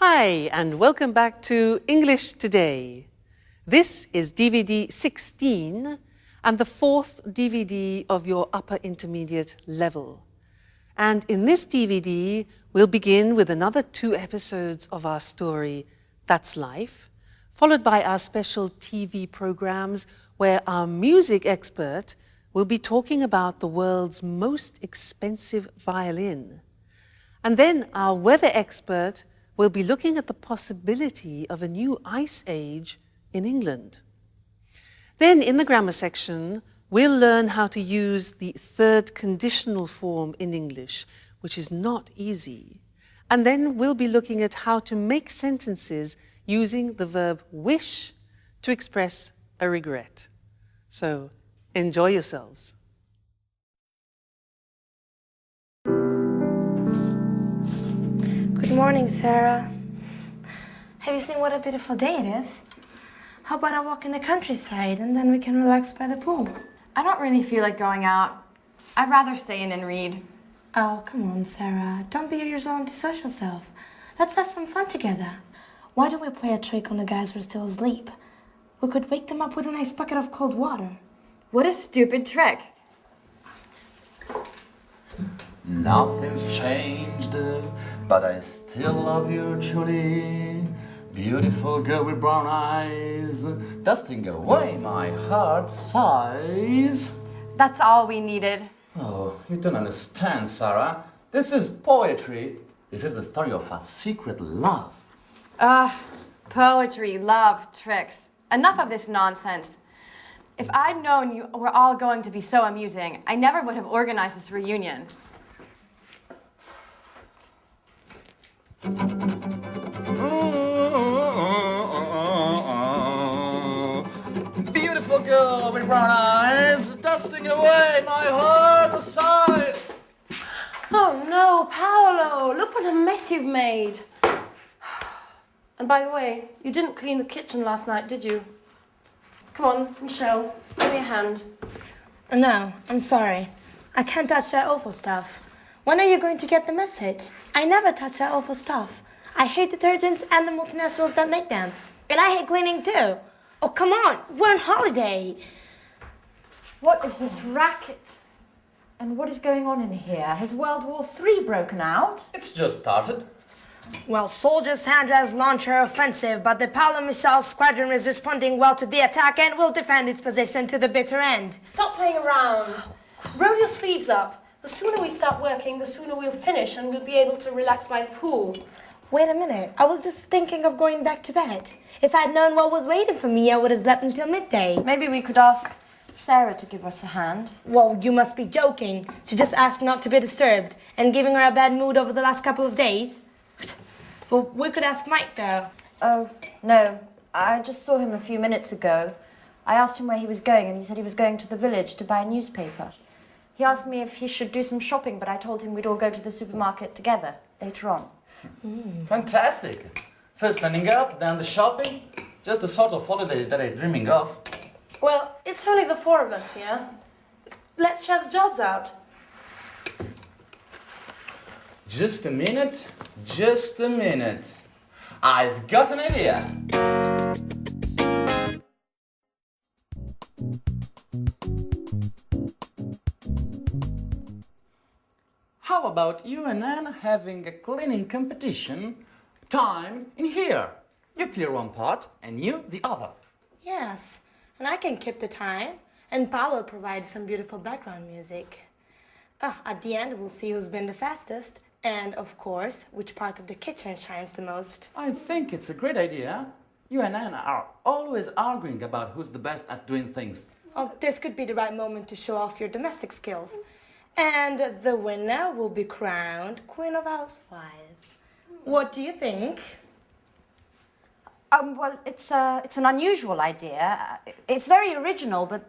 Hi, and welcome back to English Today. This is DVD 16 and the fourth DVD of your upper intermediate level. And in this DVD, we'll begin with another 2 episodes of our story, That's Life, followed by our special TV programs where our music expert will be talking about the world's most expensive violin. And then our weather expert will be looking at the possibility of a new ice age in England. Then in the grammar section, we'll learn how to use the third conditional form in English, which is not easy. And then we'll be looking at how to make sentences using the verb wish to express a regret. So enjoy yourselves. Good morning, Sarah. Have you seen what a beautiful day it is? How about a walk in the countryside and then we can relax by the pool? I don't really feel like going out. I'd rather stay in and read. Oh, come on, Sarah. Don't be your usual antisocial self. Let's have some fun together. Why don't we play a trick on the guys who are still asleep? We could wake them up with a nice bucket of cold water. What a stupid trick. Nothing's changed, but I still love you, Julie. Beautiful girl with brown eyes, dusting away my heart's sighs. That's all we needed. Oh, you don't understand, Sarah. This is poetry. This is the story of a secret love. Poetry, love, tricks. Enough of this nonsense. If I'd known you were all going to be so amusing, I never would have organized this reunion. Beautiful girl with brown eyes, dusting away my heart aside. Oh no, Paolo! Look what a mess you've made. And by the way, you didn't clean the kitchen last night, did you? Come on, Michelle, give me a hand. No, I'm sorry. I can't touch that awful stuff. When are you going to get the message? I never touch that awful stuff. I hate detergents and the multinationals that make them. And I hate cleaning too. Oh, come on, we're on holiday. What is this racket? And what is going on in here? Has World War III broken out? It's just started. Well, soldier Sandra's launched her offensive, but the Paolo Michel squadron is responding well to the attack and will defend its position to the bitter end. Stop playing around. Roll your sleeves up. The sooner we start working, the sooner we'll finish and we'll be able to relax by the pool. Wait a minute, I was just thinking of going back to bed. If I'd known what was waiting for me, I would have slept until midday. Maybe we could ask Sarah to give us a hand. Well, you must be joking. She just asked not to be disturbed and giving her a bad mood over the last couple of days. Well, we could ask Mike, though. Oh, no. I just saw him a few minutes ago. I asked him where he was going and he said he was going to the village to buy a newspaper. He asked me if he should do some shopping, but I told him we'd all go to the supermarket together later on. Fantastic. First cleaning up, then the shopping. Just the sort of holiday that I'm dreaming of. Well, it's only the 4 of us here. Let's share the jobs out. Just a minute, just a minute. I've got an idea. How about you and Anne having a cleaning competition? Time in here. You clear one part and you the other. Yes, and I can keep the time. And Paolo provides some beautiful background music. At the end, we'll see who's been the fastest. And, of course, which part of the kitchen shines the most. I think it's a great idea. You and Anne are always arguing about who's the best at doing things. Oh, this could be the right moment to show off your domestic skills. And the winner will be crowned Queen of Housewives. What do you think? Well, it's an unusual idea. It's very original, but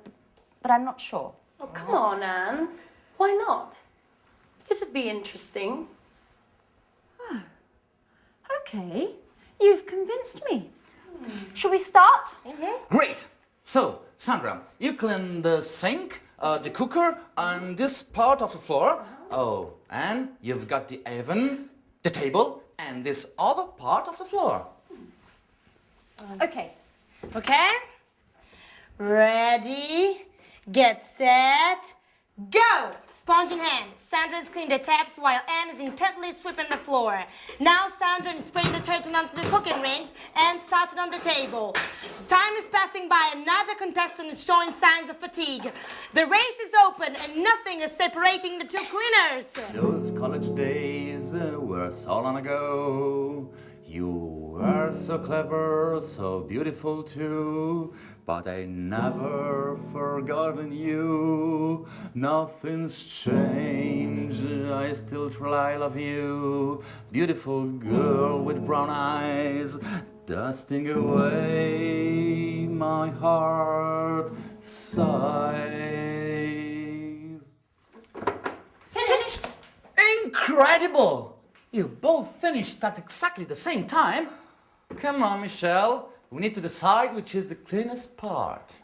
I'm not sure. Oh, come on, Anne. Why not? It'd be interesting. Okay, you've convinced me. Shall we start? Great! So, Sandra, you clean the sink, the cooker, and this part of the floor. Oh, and you've got the oven, the table, and this other part of the floor. Okay. Okay? Ready, get set, go! Sponge in hand. Sandra is cleaning the taps while Anne is intently sweeping the floor. Now Sandra is spraying detergent onto the cooking rings and starts it on the table. Time is passing by and neither contestant is showing signs of fatigue. The race is open and nothing is separating the two cleaners. Those college days were so long ago. You were so clever, so beautiful too. But I never forgotten you. Nothing's changed. I still try love you. Beautiful girl with brown eyes, dusting away my heart sighs. Finished? Incredible! You both finished at exactly the same time. Come on, Michelle. We need to decide which is the cleanest part.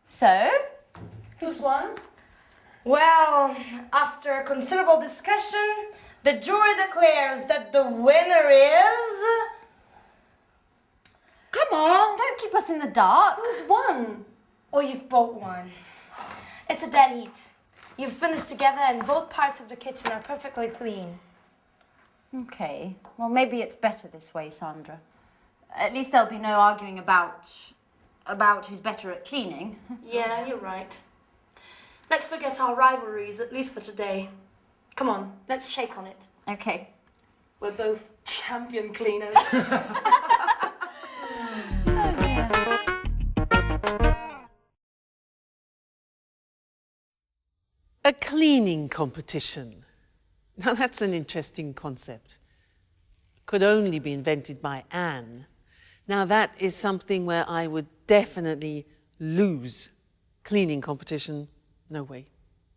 So, Who's won? Well, after considerable discussion, the jury declares that the winner is... come on, don't keep us in the dark. Who's won? Oh, you've both won. It's a dead heat. You've finished together and both parts of the kitchen are perfectly clean. Okay, well, maybe it's better this way, Sandra. At least there'll be no arguing about who's better at cleaning. Yeah, you're right. Let's forget our rivalries, at least for today. Come on, let's shake on it. Okay. We're both champion cleaners. A cleaning competition. Now that's an interesting concept. Could only be invented by Anne. Now that is something where I would definitely lose. Cleaning competition, no way.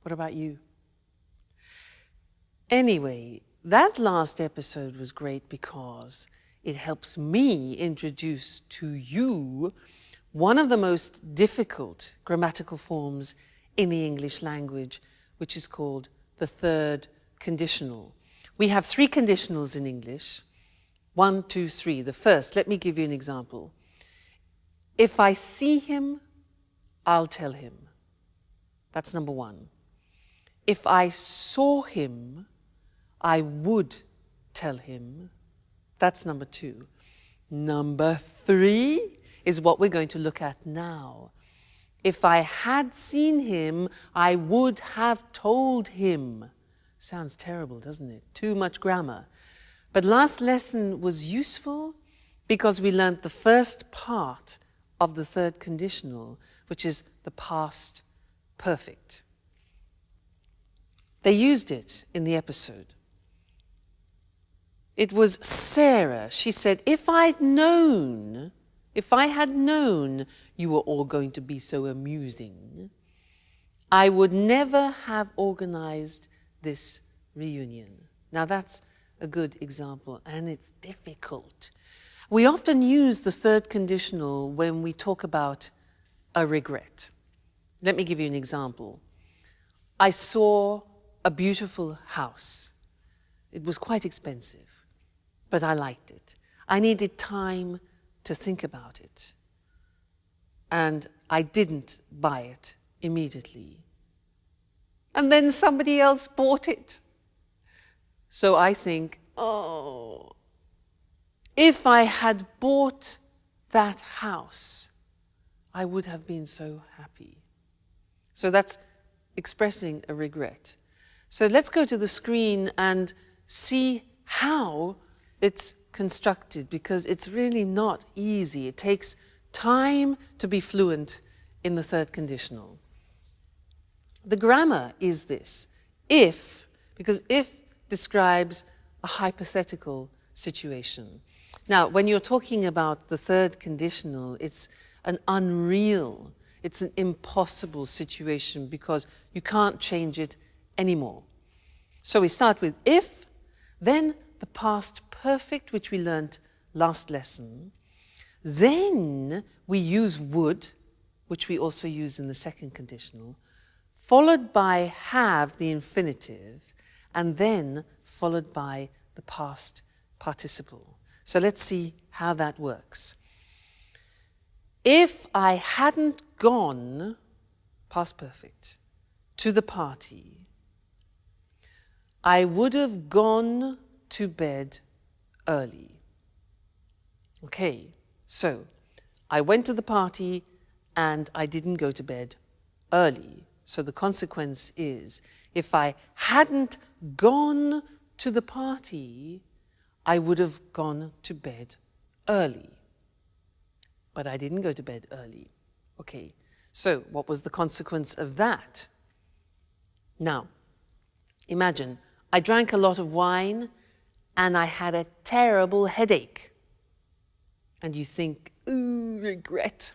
What about you? Anyway, that last episode was great because it helps me introduce to you one of the most difficult grammatical forms in the English language, which is called the third conditional. We have three conditionals in English. 1, 2, 3. The first, let me give you an example. If I see him, I'll tell him. That's number 1. If I saw him, I would tell him. That's number 2. Number 3 is what we're going to look at now. If I had seen him, I would have told him. Sounds terrible, doesn't it? Too much grammar. But last lesson was useful because we learned the first part of the third conditional, which is the past perfect. They used it in the episode. It was Sarah. She said, if I had known you were all going to be so amusing, I would never have organized this reunion. Now that's a good example, and it's difficult. We often use the third conditional when we talk about a regret. Let me give you an example. I saw a beautiful house. It was quite expensive, but I liked it. I needed time to think about it, and I didn't buy it immediately. And then somebody else bought it. So I think, oh, if I had bought that house, I would have been so happy. So that's expressing a regret. So let's go to the screen and see how it's constructed, because it's really not easy. It takes time to be fluent in the third conditional. The grammar is this: if, because if describes a hypothetical situation. Now, when you're talking about the third conditional, it's an unreal, it's an impossible situation because you can't change it anymore. So we start with if, then the past perfect, which we learned last lesson, Then we use would, which we also use in the second conditional, followed by have, the infinitive, and then followed by the past participle. So let's see how that works. If I hadn't gone, past perfect, to the party, I would have gone to bed early. Okay, so I went to the party and I didn't go to bed early. So the consequence is, if I hadn't gone to the party, I would have gone to bed early. But I didn't go to bed early. Okay, so what was the consequence of that? Now, imagine I drank a lot of wine and I had a terrible headache. And you think, ooh, regret.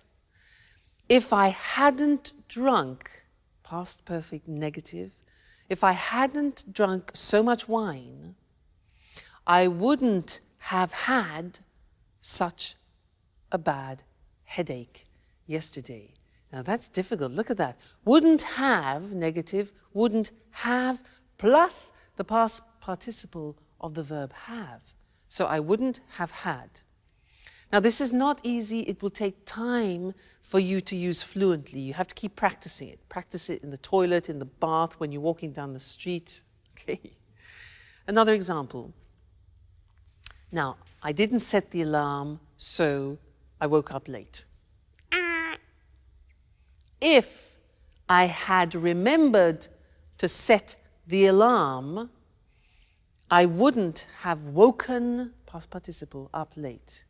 If I hadn't drunk, past perfect negative, if I hadn't drunk so much wine, I wouldn't have had such a bad headache yesterday. Now that's difficult, look at that. Wouldn't have, negative, wouldn't have, plus the past participle of the verb have. So I wouldn't have had. Now this is not easy, it will take time for you to use fluently. You have to keep practicing it. Practice it in the toilet, in the bath, when you're walking down the street. Okay. Another example. Now, I didn't set the alarm, so I woke up late. If I had remembered to set the alarm, I wouldn't have woken, past participle, up late.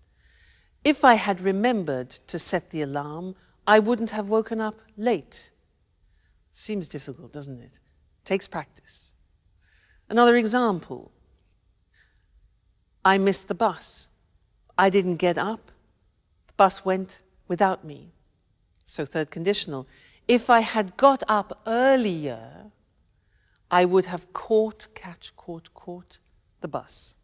If I had remembered to set the alarm, I wouldn't have woken up late. Seems difficult, doesn't it? Takes practice. Another example. I missed the bus. I didn't get up. The bus went without me. So third conditional. If I had got up earlier, I would have caught the bus.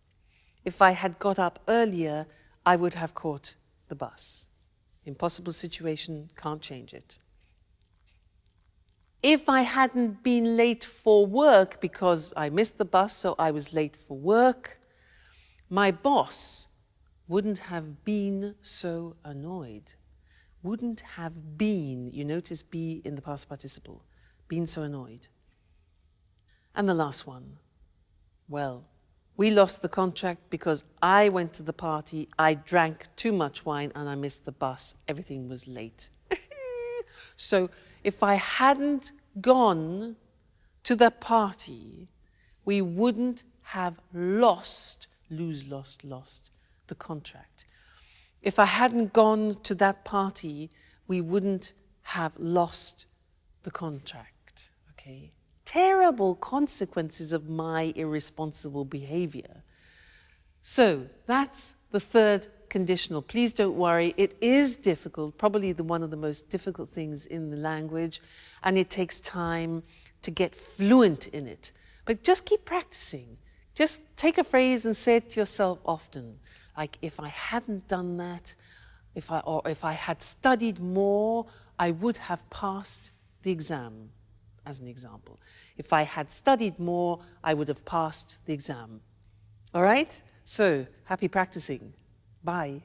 If I had got up earlier, I would have caught the bus. Impossible situation, can't change it. If I hadn't been late for work because I missed the bus, so I was late for work, my boss wouldn't have been so annoyed. Wouldn't have been, you notice be in the past participle, been so annoyed. And the last one, well, we lost the contract because I went to the party, I drank too much wine and I missed the bus. Everything was late. So if I hadn't gone to the party, we wouldn't have lost the contract. If I hadn't gone to that party, we wouldn't have lost the contract, okay? Terrible consequences of my irresponsible behavior. So that's the third conditional. Please don't worry, it is difficult, probably one of the most difficult things in the language, and it takes time to get fluent in it. But just keep practicing. Just take a phrase and say it to yourself often. Like, if I hadn't done that, if I had studied more, I would have passed the exam, as an example. If I had studied more, I would have passed the exam. All right? So, happy practicing. Bye.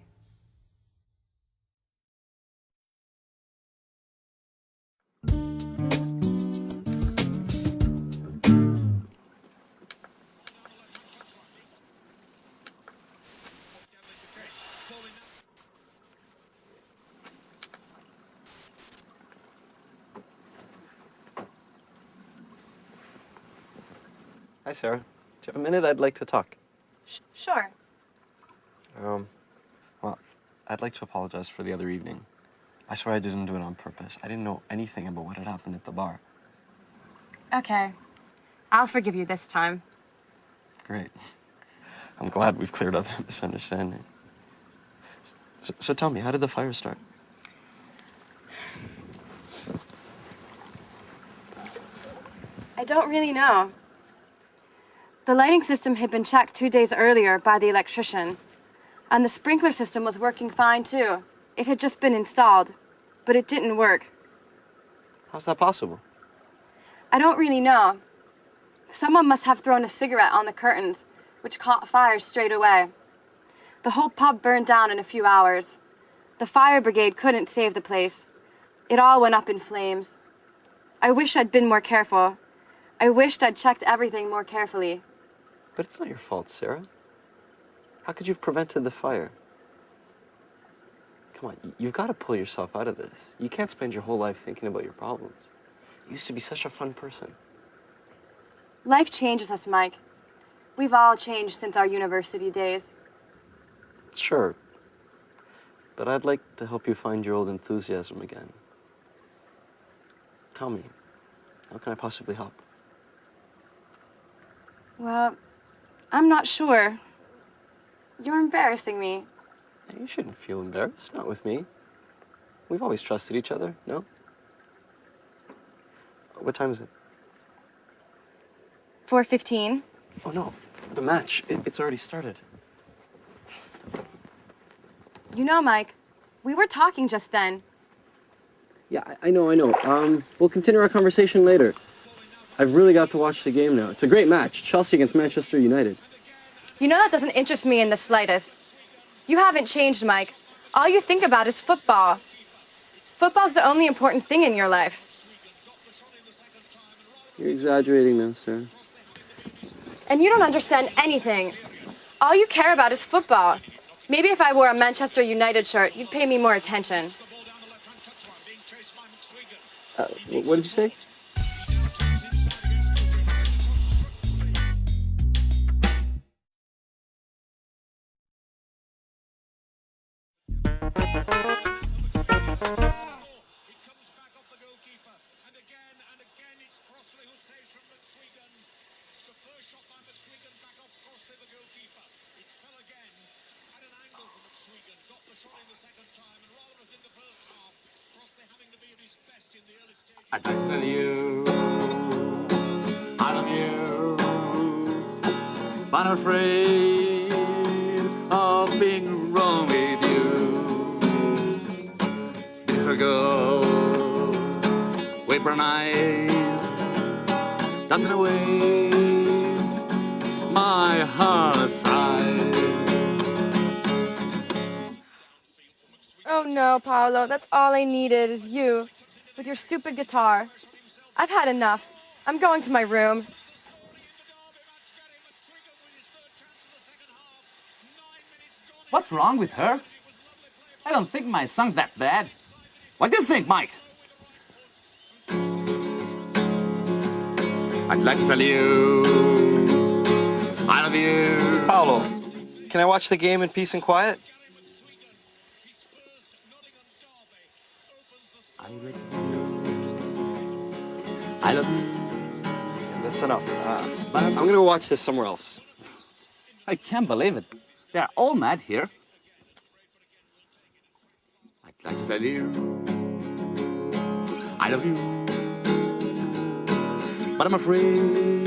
Hi, Sarah. Do you have a minute? I'd like to talk. Sure. Well, I'd like to apologize for the other evening. I swear I didn't do it on purpose. I didn't know anything about what had happened at the bar. Okay. I'll forgive you this time. Great. I'm glad we've cleared up the misunderstanding. So tell me, how did the fire start? I don't really know. The lighting system had been checked 2 days earlier by the electrician. And the sprinkler system was working fine too. It had just been installed, but it didn't work. How's that possible? I don't really know. Someone must have thrown a cigarette on the curtains, which caught fire straight away. The whole pub burned down in a few hours. The fire brigade couldn't save the place. It all went up in flames. I wish I'd been more careful. I wished I'd checked everything more carefully. But it's not your fault, Sarah. How could you have prevented the fire? Come on, you've got to pull yourself out of this. You can't spend your whole life thinking about your problems. You used to be such a fun person. Life changes us, Mike. We've all changed since our university days. Sure. But I'd like to help you find your old enthusiasm again. Tell me, how can I possibly help? Well, I'm not sure. You're embarrassing me. You shouldn't feel embarrassed, not with me. We've always trusted each other, no? What time is it? 4:15. Oh no, the match, it's already started. You know, Mike, we were talking just then. Yeah, I know. We'll continue our conversation later. I've really got to watch the game now. It's a great match, Chelsea against Manchester United. You know that doesn't interest me in the slightest. You haven't changed, Mike. All you think about is football. Football's the only important thing in your life. You're exaggerating now, Sarah. And you don't understand anything. All you care about is football. Maybe if I wore a Manchester United shirt, you'd pay me more attention. What did you say? I'd like to tell you, I love you, but I'm afraid of being wrong with you. Beautiful girl with brown eyes, dancing away my heart's sight. Oh no, Paolo, that's all I needed is you, with your stupid guitar. I've had enough. I'm going to my room. What's wrong with her? I don't think my song's that bad. What do you think, Mike? I'd like to tell you, I love you. Paolo, can I watch the game in peace and quiet? I love you. That's enough. I'm gonna go watch this somewhere else. I can't believe it. They're all mad here. I'd like to tell you, I love you, but I'm afraid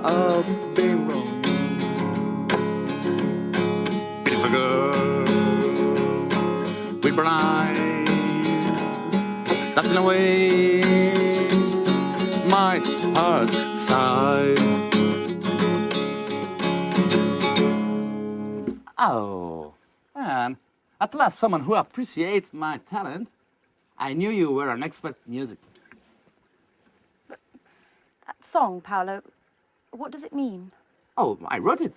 of being wrong. Beautiful girl with brown eyes, dancing away my heart side. Oh, at last someone who appreciates my talent. I knew you were an expert in music. That song, Paolo, what does it mean? Oh, I wrote it.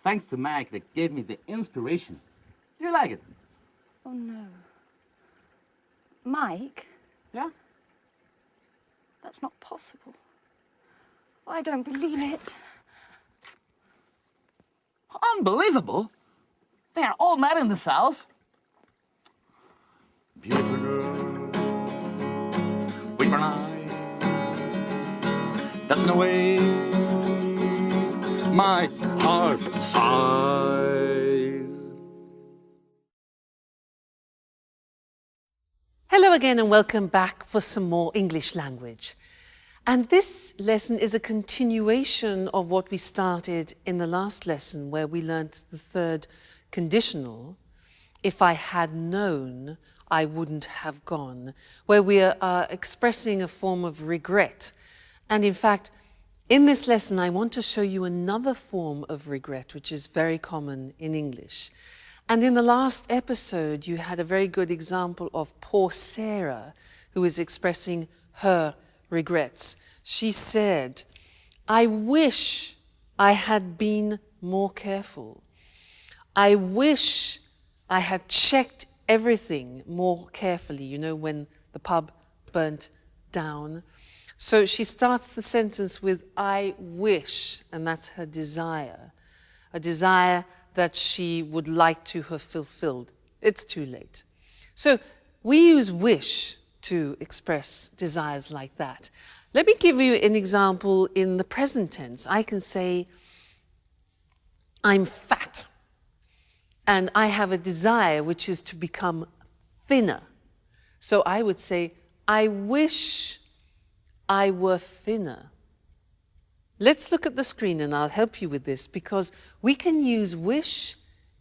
Thanks to Mike that gave me the inspiration. You like it? Oh no. Mike? Yeah? That's not possible. I don't believe it. Unbelievable. They are all mad in this house. Beautiful girl with brown eyes, dancing away my heart sighs. Hello again and welcome back for some more English language. And this lesson is a continuation of what we started in the last lesson, where we learnt the third conditional. If I had known, I wouldn't have gone, where we are expressing a form of regret. And in fact, in this lesson, I want to show you another form of regret, which is very common in English. And in the last episode, you had a very good example of poor Sarah, who is expressing her regrets. She said, I wish I had been more careful. I wish I had checked everything more carefully, you know, when the pub burnt down. So she starts the sentence with, I wish, and that's her desire, a desire that she would like to have fulfilled. It's too late. So we use wish to express desires like that. Let me give you an example in the present tense. I can say, I'm fat, and I have a desire which is to become thinner. So I would say, I wish I were thinner. Let's look at the screen and I'll help you with this, because we can use wish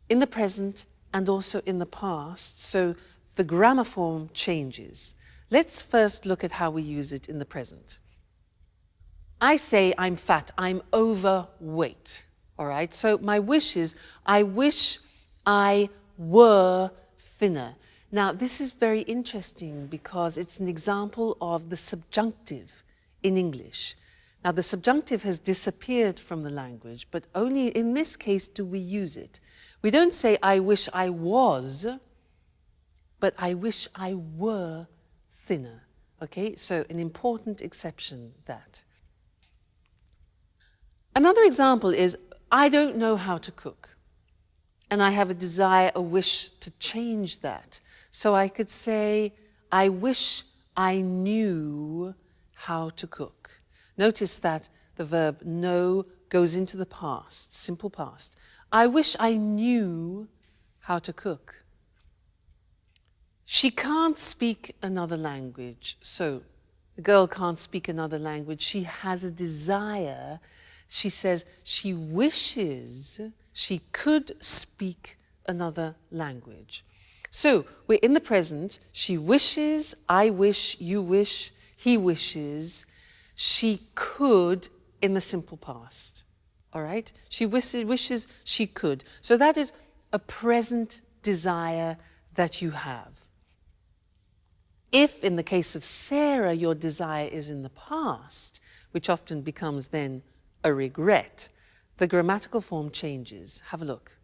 in the present and also in the past, so the grammar form changes. Let's first look at how we use it in the present. I say I'm fat, I'm overweight, all right? So my wish is, I wish I were thinner. Now, this is very interesting because it's an example of the subjunctive in English. Now, the subjunctive has disappeared from the language, but only in this case do we use it. We don't say, I wish I was, but I wish I were thinner. Okay, so an important exception, that. Another example is, I don't know how to cook, and I have a desire, a wish to change that. So I could say, I wish I knew how to cook. Notice that the verb know goes into the past, simple past. I wish I knew how to cook. She can't speak another language. So the girl can't speak another language. She has a desire. She says she wishes she could speak another language. So we're in the present. She wishes, I wish, you wish, he wishes. She could in the simple past. All right? She wishes she could. So that is a present desire that you have. If, in the case of Sarah, your desire is in the past, which often becomes then a regret, the grammatical form changes. Have a look.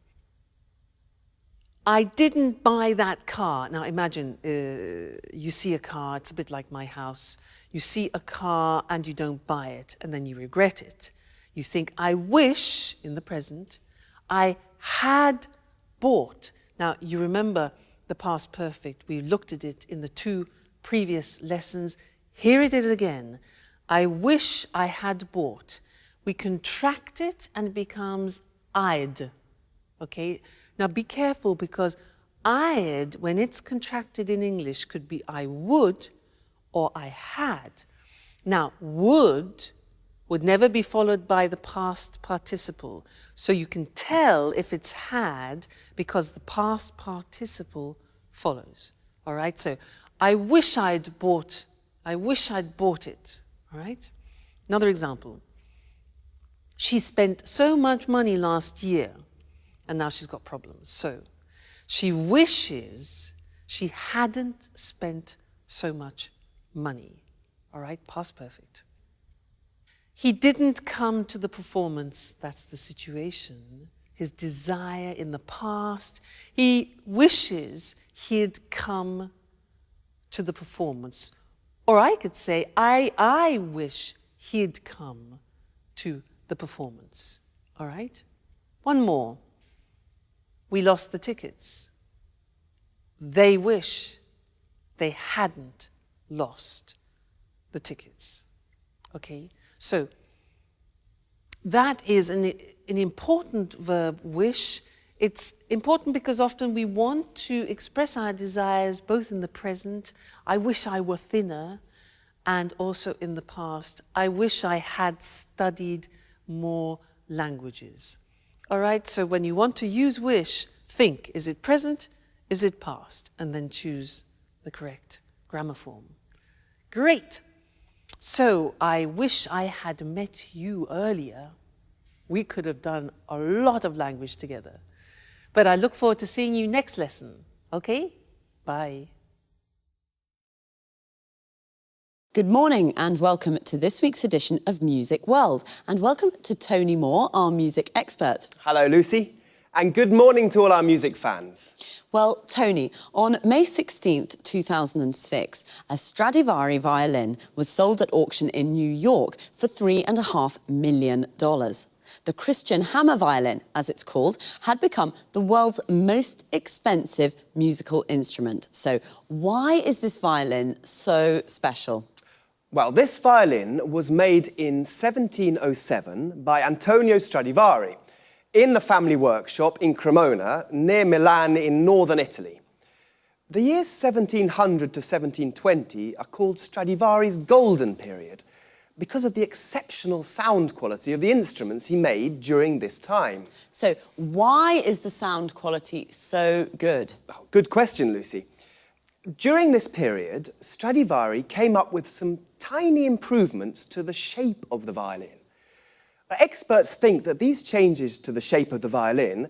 I didn't buy that car. Now imagine you see a car, it's a bit like my house. You see a car and you don't buy it, and then you regret it. You think, I wish, in the present, I had bought. Now you remember the past perfect. We looked at it in the 2 previous lessons. Here it is again. I wish I had bought. We contract it and it becomes I'd. Okay? Now be careful, because I'd, when it's contracted in English, could be I would or I had. Now, would never be followed by the past participle. So you can tell if it's had because the past participle follows. All right? So I wish I'd bought it. All right? Another example. She spent so much money last year, and now she's got problems. So she wishes she hadn't spent so much money. All right, past perfect. He didn't come to the performance, that's the situation. His desire in the past. He wishes he'd come to the performance. Or I could say, I wish he'd come to the performance. All right? One more. We lost the tickets. They wish they hadn't lost the tickets. Okay? So that is an important verb, wish. It's important because often we want to express our desires both in the present. I wish I were thinner. and also in the past. I wish I had studied more languages. All right, so when you want to use wish, think, is it present, is it past? And then choose the correct grammar form. Great. So I wish I had met you earlier. We could have done a lot of language together. But I look forward to seeing you next lesson. Okay? Bye. Good morning and welcome to this week's edition of Music World. And welcome to Tony Moore, our music expert. Hello, Lucy. And good morning to all our music fans. Well, Tony, on May 16th, 2006, a Stradivari violin was sold at auction in New York for $3.5 million. The Christian hammer violin, as it's called, had become the world's most expensive musical instrument. So why is this violin so special? Well, this violin was made in 1707 by Antonio Stradivari in the family workshop in Cremona, near Milan in northern Italy. The years 1700 to 1720 are called Stradivari's golden period because of the exceptional sound quality of the instruments he made during this time. So why is the sound quality so good? Oh, good question, Lucy. During this period, Stradivari came up with some tiny improvements to the shape of the violin. Experts think that these changes to the shape of the violin,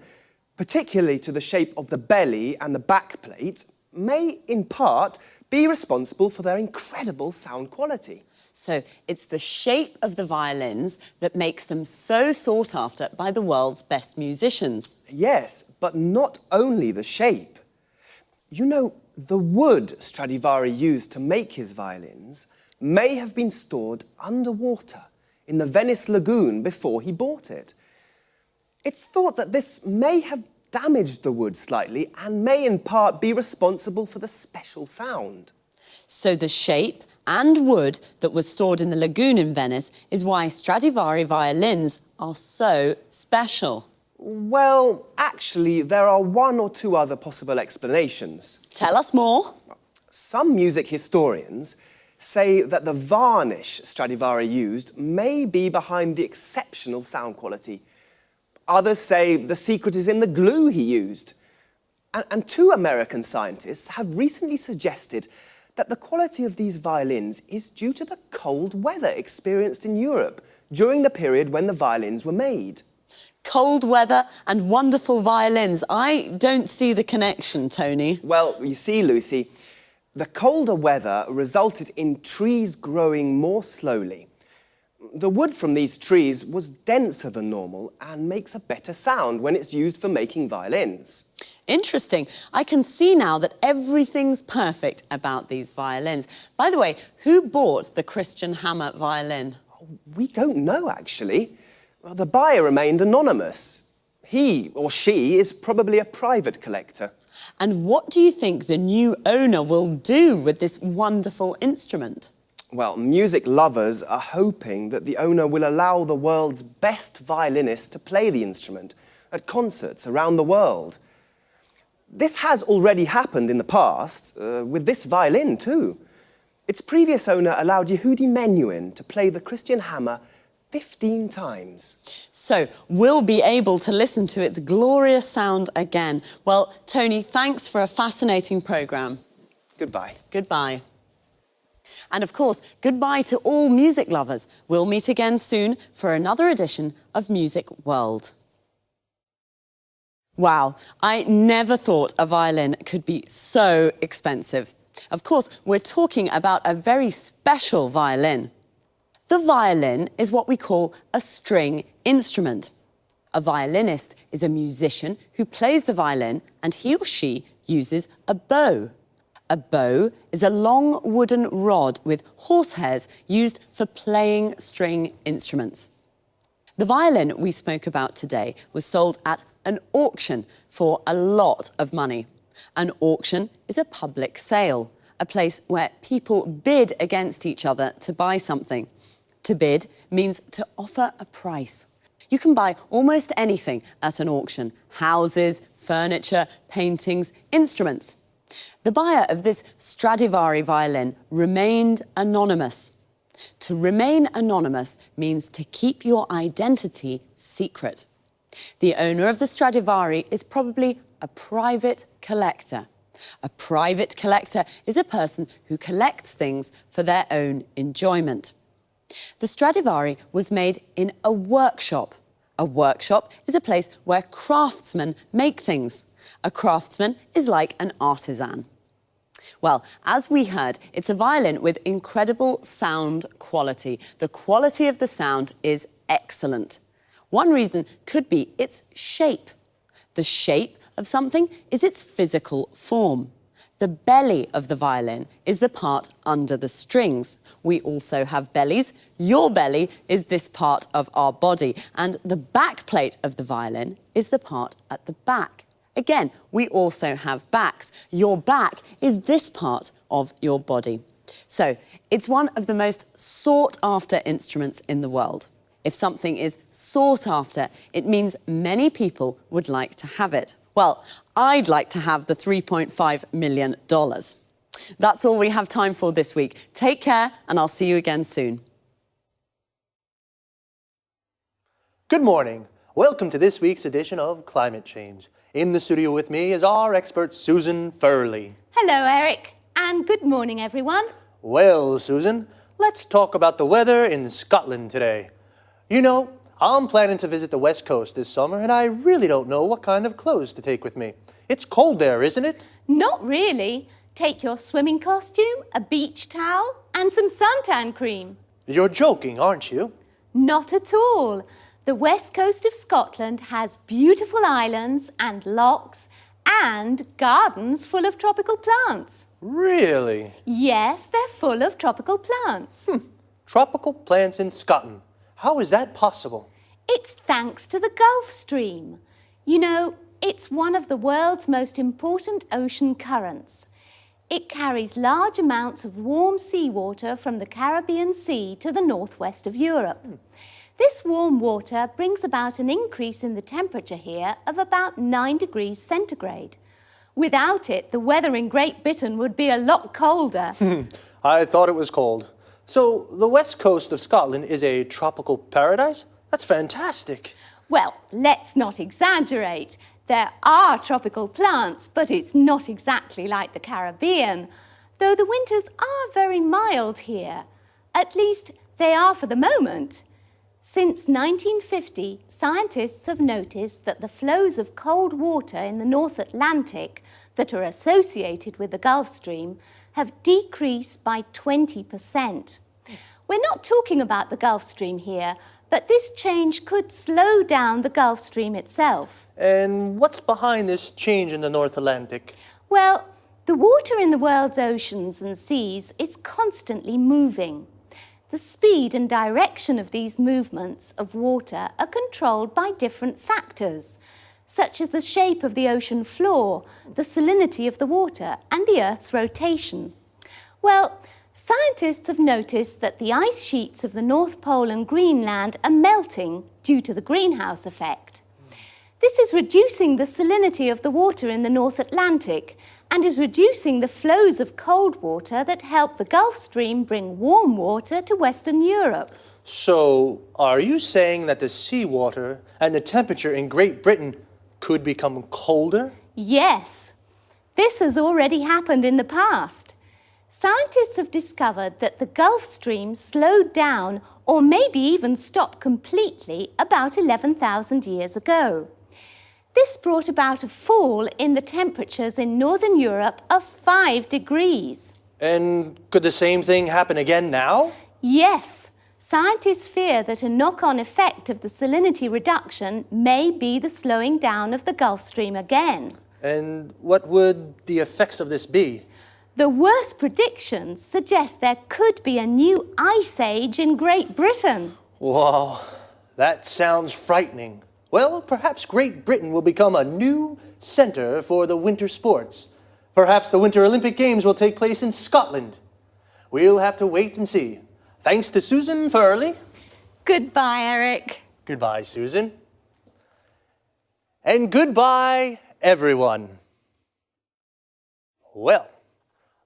particularly to the shape of the belly and the back plate, may in part be responsible for their incredible sound quality. So it's the shape of the violins that makes them so sought after by the world's best musicians. Yes, but not only the shape. You know, the wood Stradivari used to make his violins may have been stored underwater in the Venice lagoon before he bought it. It's thought that this may have damaged the wood slightly and may in part be responsible for the special sound. So the shape and wood that was stored in the lagoon in Venice is why Stradivari violins are so special. Well, actually, there are one or two other possible explanations. Tell us more. Some music historians say that the varnish Stradivari used may be behind the exceptional sound quality. Others say the secret is in the glue he used. And two American scientists have recently suggested that the quality of these violins is due to the cold weather experienced in Europe during the period when the violins were made. Cold weather and wonderful violins. I don't see the connection, Tony. Well, you see, Lucy, the colder weather resulted in trees growing more slowly. The wood from these trees was denser than normal and makes a better sound when it's used for making violins. Interesting. I can see now that everything's perfect about these violins. By the way, who bought the Christian hammer violin? We don't know, actually. Well, the buyer remained anonymous. He or she is probably a private collector. And what do you think the new owner will do with this wonderful instrument? Well, music lovers are hoping that the owner will allow the world's best violinists to play the instrument at concerts around the world. This has already happened in the past, with this violin too. Its previous owner allowed Yehudi Menuhin to play the Christian hammer 15 times. So we'll be able to listen to its glorious sound again. Well, Tony, thanks for a fascinating programme. Goodbye. Goodbye. And of course, goodbye to all music lovers. We'll meet again soon for another edition of Music World. Wow, I never thought a violin could be so expensive. Of course, we're talking about a very special violin. The violin is what we call a string instrument. A violinist is a musician who plays the violin and he or she uses a bow. A bow is a long wooden rod with horsehairs used for playing string instruments. The violin we spoke about today was sold at an auction for a lot of money. An auction is a public sale, a place where people bid against each other to buy something. To bid means to offer a price. You can buy almost anything at an auction: houses, furniture, paintings, instruments. The buyer of this Stradivari violin remained anonymous. To remain anonymous means to keep your identity secret. The owner of the Stradivari is probably a private collector. A private collector is a person who collects things for their own enjoyment. The Stradivari was made in a workshop. A workshop is a place where craftsmen make things. A craftsman is like an artisan. Well, as we heard, it's a violin with incredible sound quality. The quality of the sound is excellent. One reason could be its shape. The shape of something is its physical form. The belly of the violin is the part under the strings. We also have bellies. Your belly is this part of our body, and the back plate of the violin is the part at the back. Again, we also have backs. Your back is this part of your body. So, it's one of the most sought-after instruments in the world. If something is sought after, it means many people would like to have it. Well, I'd like to have the $3.5 million. That's all we have time for this week. Take care, and I'll see you again soon. Good morning. Welcome to this week's edition of Climate Change. In the studio with me is our expert, Susan Furley. Hello, Eric, and good morning, everyone. Well, Susan, let's talk about the weather in Scotland today. You know, I'm planning to visit the West Coast this summer, and I really don't know what kind of clothes to take with me. It's cold there, isn't it? Not really. Take your swimming costume, a beach towel, and some suntan cream. You're joking, aren't you? Not at all. The west coast of Scotland has beautiful islands and lochs and gardens full of tropical plants. Really? Yes, they're full of tropical plants. Tropical plants in Scotland. How is that possible? It's thanks to the Gulf Stream. You know, it's one of the world's most important ocean currents. It carries large amounts of warm seawater from the Caribbean Sea to the northwest of Europe. This warm water brings about an increase in the temperature here of about 9 degrees centigrade. Without it, the weather in Great Britain would be a lot colder. I thought it was cold. So, the west coast of Scotland is a tropical paradise? That's fantastic. Well, let's not exaggerate. There are tropical plants, but it's not exactly like the Caribbean, though the winters are very mild here. At least, they are for the moment. Since 1950, scientists have noticed that the flows of cold water in the North Atlantic that are associated with the Gulf Stream have decreased by 20%. We're not talking about the Gulf Stream here, but this change could slow down the Gulf Stream itself. And what's behind this change in the North Atlantic? Well, the water in the world's oceans and seas is constantly moving. The speed and direction of these movements of water are controlled by different factors, such as the shape of the ocean floor, the salinity of the water, and the Earth's rotation. Well, scientists have noticed that the ice sheets of the North Pole and Greenland are melting due to the greenhouse effect. This is reducing the salinity of the water in the North Atlantic and is reducing the flows of cold water that help the Gulf Stream bring warm water to Western Europe. So, are you saying that the seawater and the temperature in Great Britain could become colder? Yes. This has already happened in the past. Scientists have discovered that the Gulf Stream slowed down or maybe even stopped completely about 11,000 years ago. This brought about a fall in the temperatures in Northern Europe of 5 degrees. And could the same thing happen again now? Yes. Scientists fear that a knock-on effect of the salinity reduction may be the slowing down of the Gulf Stream again. And what would the effects of this be? The worst predictions suggest there could be a new ice age in Great Britain. Wow, that sounds frightening. Well, perhaps Great Britain will become a new center for the winter sports. Perhaps the Winter Olympic Games will take place in Scotland. We'll have to wait and see. Thanks to Susan Furley. Goodbye, Eric. Goodbye, Susan. And goodbye, everyone. Well,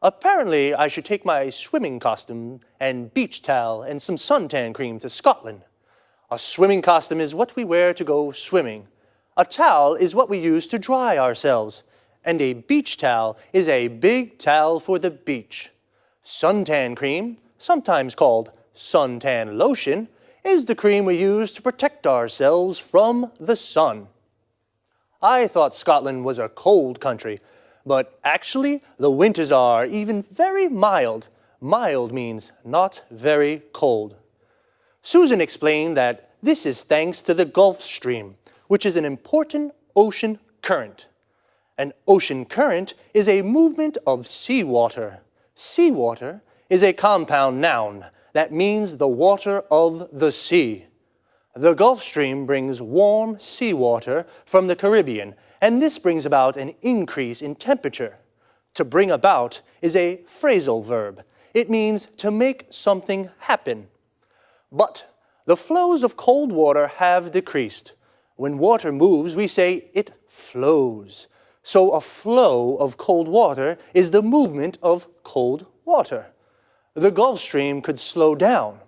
apparently I should take my swimming costume and beach towel and some suntan cream to Scotland. A swimming costume is what we wear to go swimming. A towel is what we use to dry ourselves. And a beach towel is a big towel for the beach. Suntan cream, sometimes called suntan lotion, is the cream we use to protect ourselves from the sun. I thought Scotland was a cold country, but actually the winters are even very mild. Mild means not very cold. Susan explained that this is thanks to the Gulf Stream, which is an important ocean current. An ocean current is a movement of seawater. Seawater is a compound noun that means the water of the sea. The Gulf Stream brings warm seawater from the Caribbean, and this brings about an increase in temperature. To bring about is a phrasal verb. It means to make something happen. But the flows of cold water have decreased. When water moves, we say it flows. So a flow of cold water is the movement of cold water. The Gulf Stream could slow down.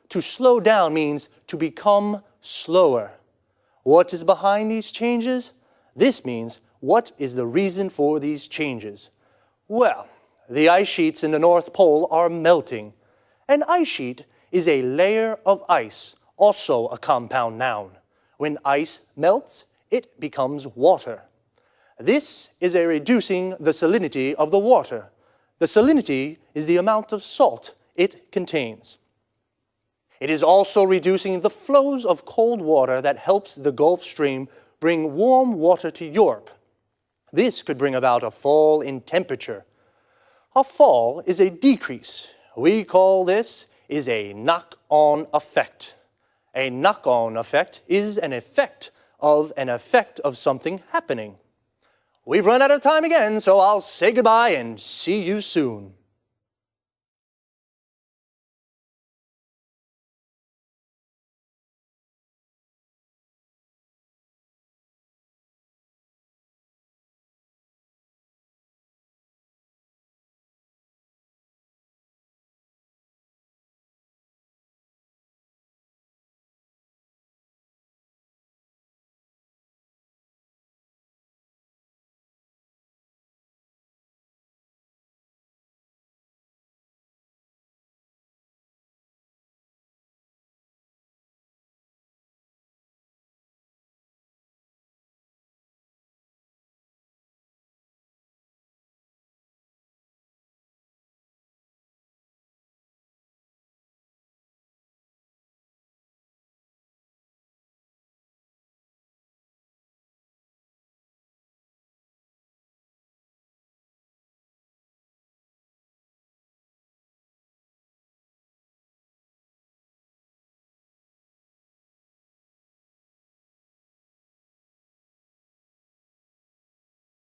To slow down means to become slower. What is behind these changes? This means, what is the reason for these changes? Well, the ice sheets in the North Pole are melting. An ice sheet is a layer of ice, also a compound noun. When ice melts, it becomes water. This is a reducing the salinity of the water. The salinity is the amount of salt it contains. It is also reducing the flows of cold water that helps the Gulf Stream bring warm water to Europe. This could bring about a fall in temperature. A fall is a decrease. We call this is a knock-on effect. A knock-on effect is an effect of something happening. We've run out of time again, so I'll say goodbye and see you soon.